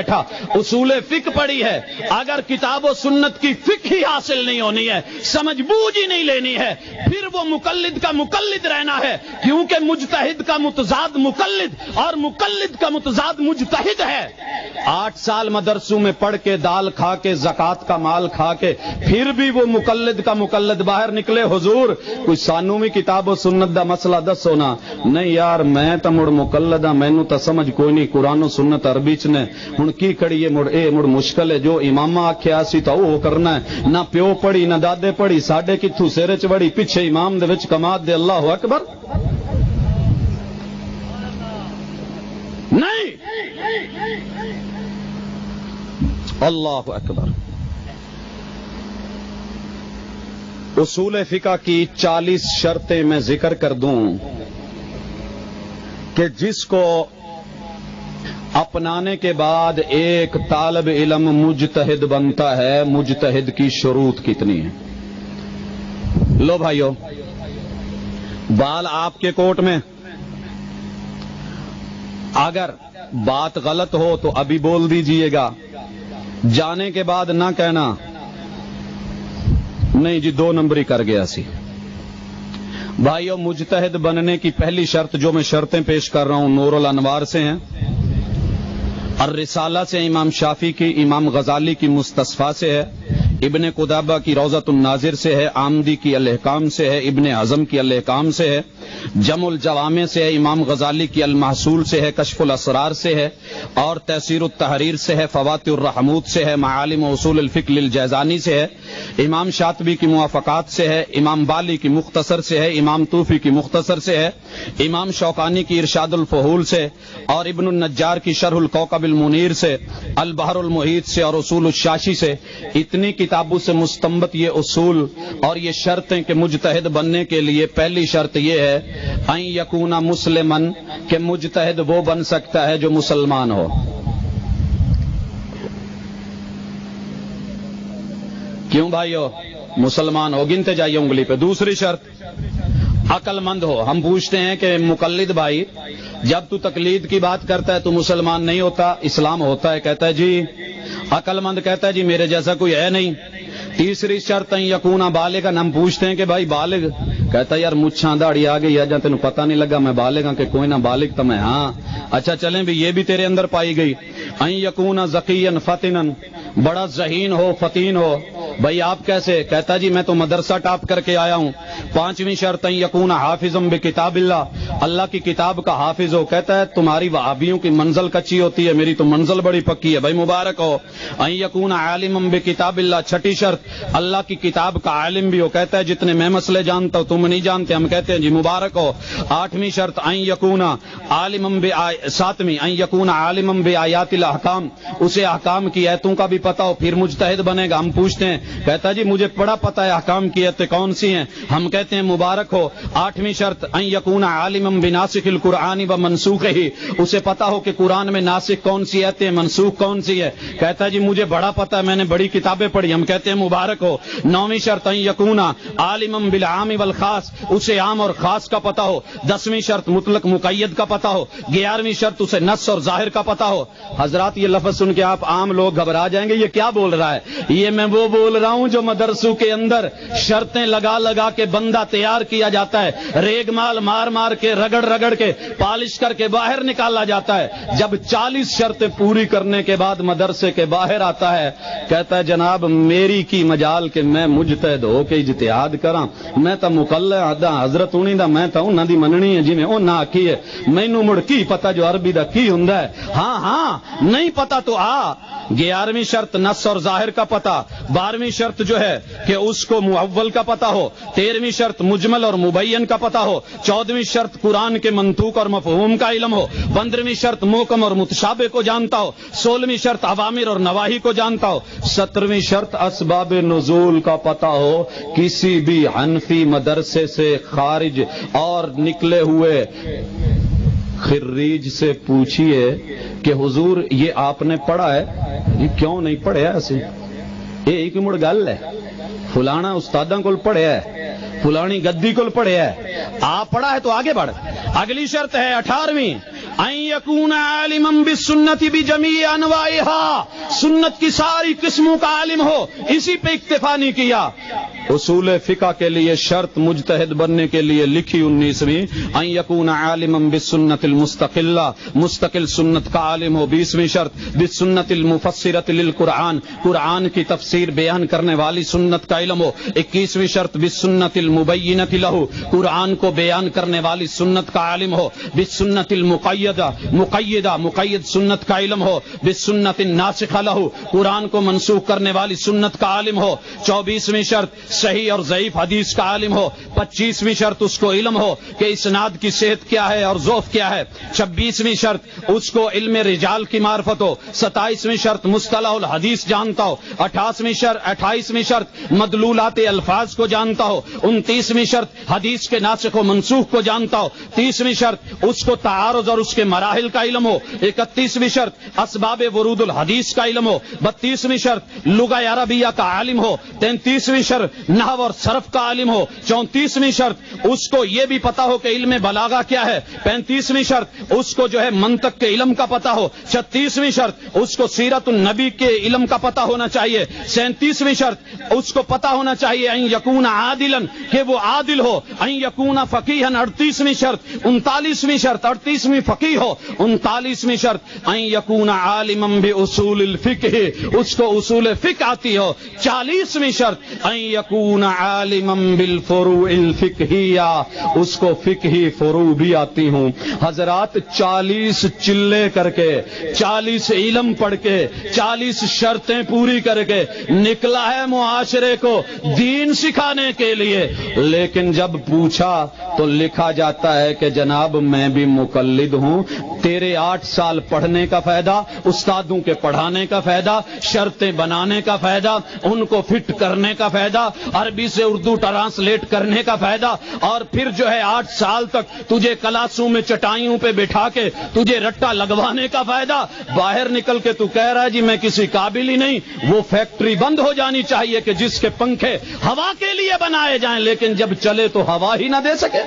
بیٹھا اصول فقہ پڑھی ہے، اگر کتاب و سنت کی فقہ ہی حاصل نہیں ہونی ہے، سمجھ بوجھ ہی نہیں لینی ہے، پھر وہ مقلد کا مقلد رہنا ہے، کیونکہ مجتہد کا متضاد مقلد اور مقلد کا متضاد مجتہد ہے۔ 8 سال مدرسوں میں پڑھ کے دال کھا کے زکات کا مال کھا کے پھر بھی وہ مقلد کا مقلد باہر نکلے، حضور کوئی سانو بھی کتاب و سنت دا مسئلہ دسو نا۔ نہیں یار میں تو مڑ مقلد ہاں، مینوں تو سمجھ کوئی نہیں، قرآن و سنت عربی چ نے ہن کی کڑی مڑ مشکل ہے، جو امامہ آکھیا سی تو وہ کرنا ہے، نہ پیو پڑھی نہ دادے پڑھی، ساڈے کتھوں سر چ وڑی پیچھے امام دے وچ کماد دے، اللہ اکبر۔ نہیں، اللہ اکبر۔ اصول فقہ کی 40 شرطیں میں ذکر کر دوں کہ جس کو اپنانے کے بعد ایک طالب علم مجتہد بنتا ہے، مجتہد کی شروط کتنی ہیں؟ لو بھائیو، بال آپ کے کوٹ میں، اگر بات غلط ہو تو ابھی بول دیجئے گا، جانے کے بعد نہ کہنا نہیں جی 2 نمبری کر گیا سی۔ بھائیو، مجتہد بننے کی پہلی شرط جو میں شرطیں پیش کر رہا ہوں نور الانوار سے ہیں، الرسالہ سے امام شافعی کی، امام غزالی کی مستصفیٰ سے ہے، ابن قدامہ کی روضۃ الناظر سے ہے، آمدی کی الاحکام سے ہے، ابن اعظم کی الاحکام سے ہے، جمع الجوامع سے ہے، امام غزالی کی المحصول سے ہے، کشف الاسرار سے ہے، اور تحسیر التحریر سے ہے، فواتح الرحمود سے ہے، معالم و اصول الفقہ للجیزانی سے ہے، امام شاطبی کی موافقات سے ہے، امام بالی کی مختصر سے ہے، امام طوفی کی مختصر سے ہے، امام شوکانی کی ارشاد الفحول سے، اور ابن النجار کی شرح الکوكب المنیر سے، البحر المحیط سے، اور اصول الشاشی سے۔ اتنی کتابوں سے مستنبط یہ اصول اور یہ شرطیں کہ مجتہد بننے کے لیے پہلی شرط یہ ہے ان یکون مسلمن، کہ مجتہد وہ بن سکتا ہے جو مسلمان ہو۔ کیوں بھائیو؟ مسلمان ہو، گنتے جائیے انگلی پہ۔ دوسری شرط عقل مند ہو۔ ہم پوچھتے ہیں کہ مقلد بھائی جب تو تقلید کی بات کرتا ہے تو مسلمان نہیں ہوتا، اسلام ہوتا ہے؟ کہتا ہے جی عقل مند، کہتا ہے جی میرے جیسا کوئی ہے نہیں۔ تیسری شرط یکون بالغ، ہم پوچھتے ہیں کہ بھائی بالغ، کہتا ہے یار مچھاں داڑھی آ گئی ہے جہاں تینوں پتہ نہیں لگا میں بالغ ہاں کہ کوئی نہ بالغ تو میں ہاں۔ اچھا چلیں بھی یہ بھی تیرے اندر پائی گئی۔ ان یکون ذکیا فتنا، بڑا ذہین ہو، فتین ہو۔ بھائی آپ کیسے؟ کہتا جی میں تو مدرسہ ٹاپ کر کے آیا ہوں۔ پانچویں شرط یکون حافظا بکتاب اللہ، اللہ کی کتاب کا حافظ ہو۔ کہتا ہے تمہاری وہابیوں کی منزل کچی ہوتی ہے، میری تو منزل بڑی پکی ہے۔ بھائی مبارک ہو۔ ان یکون عالما بکتاب اللہ، چھٹی شرط اللہ کی کتاب کا عالم بھی ہو۔ کہتا ہے جتنے میں مسئلے جانتا ہوں تم نہیں جانتے، ہم کہتے ہیں جی مبارک ہو۔ آٹھویں شرط ان یکون عالما ساتویں ان یکون عالما بآیات الاحکام، اسے احکام کی ایتوں کا بھی پتہ ہو پھر مجتہد بنے گا۔ ہم پوچھتے ہیں، کہتا جی مجھے بڑا پتہ ہے احکام کی ایتیں کون سی ہیں، ہم کہتے ہیں مبارک ہو۔ آٹھویں شرط ان یکون عالما بناسخ القرآن و منسوخہ، اسے پتہ ہو کہ قرآن میں ناسخ کون سی ایتیں، منسوخ کون سی ہے۔ کہتا جی مجھے بڑا پتہ ہے، میں نے بڑی کتابیں پڑھی، ہم کہتے ہیں مبارک ہو۔ نویں شرط ان یکون عالما بالعام والخاص، اسے عام اور خاص کا پتہ ہو۔ دسویں شرط مطلق مقید کا پتہ ہو۔ گیارہویں شرط اسے نص اور ظاہر کا پتہ ہو۔ حضرات یہ لفظ سن کے آپ عام لوگ گھبرا جائیں گے، یہ کیا بول رہا ہے؟ یہ میں وہ بول رہا ہوں جو مدرسوں کے اندر شرطیں لگا لگا کے بندہ تیار کیا جاتا ہے، ریگ مال مار مار کے رگڑ رگڑ کے پالش کر کے باہر نکالا جاتا ہے۔ جب 40 شرطیں پوری کرنے کے بعد مدرسے کے باہر آتا ہے، کہتا ہے جناب میری کی مجال کہ میں مجتہد ہو کے اجتہاد کراں، میں تو مقلد ہاں، حضرت انہی دا میں تو انہاں دی مننی ہے جویں انہاں آکھی ہے، مینوں مڑ کی پتہ جو عربی دا کی ہوندا ہے۔ ہاں ہاں نہیں پتہ تو آ۔ 11ویں شرط نص اور ظاہر کا پتہ۔ 12ویں شرط جو ہے کہ اس کو مؤول کا پتہ ہو۔ 13ویں شرط مجمل اور مبین کا پتہ ہو۔ 14ویں شرط قرآن کے منطوق اور مفہوم کا علم ہو۔ 15ویں شرط محکم اور متشابہ کو جانتا ہو۔ 16ویں شرط اوامر اور نواہی کو جانتا ہو۔ 17ویں شرط اسباب نزول کا پتہ ہو۔ کسی بھی حنفی مدرسے سے خارج اور نکلے ہوئے خریج سے پوچھئے کہ حضور یہ آپ نے پڑھا ہے؟ یہ کیوں نہیں پڑھیا ایسے؟ ایک مڑ گل ہے، فلانا استاداں کول پڑھیا ہے، فلانی گدی کول پڑھیا ہے، آپ پڑھا ہے تو آگے بڑھ۔ اگلی شرط ہے 18ویں ان یکون عالما بالسنت بجمیع انواعها، سنت کی ساری قسموں کا عالم ہو، اسی پہ اکتفا نہیں کیا۔ اصول فقہ کے لیے شرط مجتہد بننے کے لیے لکھی 19ویں، ان یکون عالما بالسنت المستقلہ، مستقل سنت کا عالم ہو۔ 20ویں شرط بالسنت المفسرۃ للقرآن، قرآن کی تفسیر بیان کرنے والی سنت کا علم ہو۔ 21ویں شرط بالسنت المبینۃ لہ، قرآن کو بیان کرنے والی سنت کا عالم ہو۔ بالسنت المقیدہ، مقید سنت کا علم ہو۔ بالسنت الناسخہ لہ، قرآن کو منسوخ کرنے والی سنت کا عالم ہو۔ 24ویں شرط صحیح اور ضعیف حدیث کا عالم ہو۔ 25ویں شرط اس کو علم ہو کہ اسناد کی صحت کیا ہے اور ضعف کیا ہے۔ 26ویں شرط اس کو علم رجال کی معرفت ہو۔ 27ویں شرط مصطلح الحدیث جانتا ہو۔ 28ویں شرط مدلولات الفاظ کو جانتا ہو۔ 29ویں شرط حدیث کے ناسخ و منسوخ کو جانتا ہو۔ 30ویں شرط اس کو تعارض اور اس کے مراحل کا علم ہو۔ 31ویں شرط اسباب ورود الحدیث کا علم ہو۔ 32ویں شرط لغہ عربیہ کا عالم ہو۔ 33ویں شرط نحو اور صرف کا عالم ہو۔ 34ویں شرط اس کو یہ بھی پتا ہو کہ علم بلاغہ کیا ہے۔ 35ویں شرط اس کو جو ہے منطق کے علم کا پتا ہو۔ 36ویں شرط اس کو سیرت النبی کے علم کا پتا ہونا چاہیے۔ 37ویں شرط اس کو پتا ہونا چاہیے ان یکون عادلا، کہ وہ عادل ہو۔ ان یکون فقیہا، 38ویں شرط 39ویں شرط 38ویں فقیہ ہو۔ 39ویں شرط ان یکون عالما باصول الفقہ، اس کو اصول فقہ آتی ہو۔ 40ویں شرط ان یکون عالما بالفروع الفقہیہ، اس کو فقہی فروع بھی آتی ہوں۔ حضرات 40 چلے کر کے، 40 علم پڑھ کے، 40 شرطیں پوری کر کے نکلا ہے معاشرے کو دین سکھانے کے لیے، لیکن جب پوچھا تو لکھا جاتا ہے کہ جناب میں بھی مقلد ہوں۔ تیرے 8 سال پڑھنے کا فائدہ، استادوں کے پڑھانے کا فائدہ، شرطیں بنانے کا فائدہ، ان کو فٹ کرنے کا فائدہ، عربی سے اردو ٹرانسلیٹ کرنے کا فائدہ، اور پھر جو ہے 8 سال تک تجھے کلاسوں میں چٹائیوں پہ بٹھا کے تجھے رٹا لگوانے کا فائدہ۔ باہر نکل کے تو کہہ رہا ہے جی میں کسی قابل ہی نہیں۔ وہ فیکٹری بند ہو جانی چاہیے کہ جس کے پنکھے ہوا کے لیے بنائے جائیں، لیکن جب چلے تو ہوا ہی نہ دے سکے۔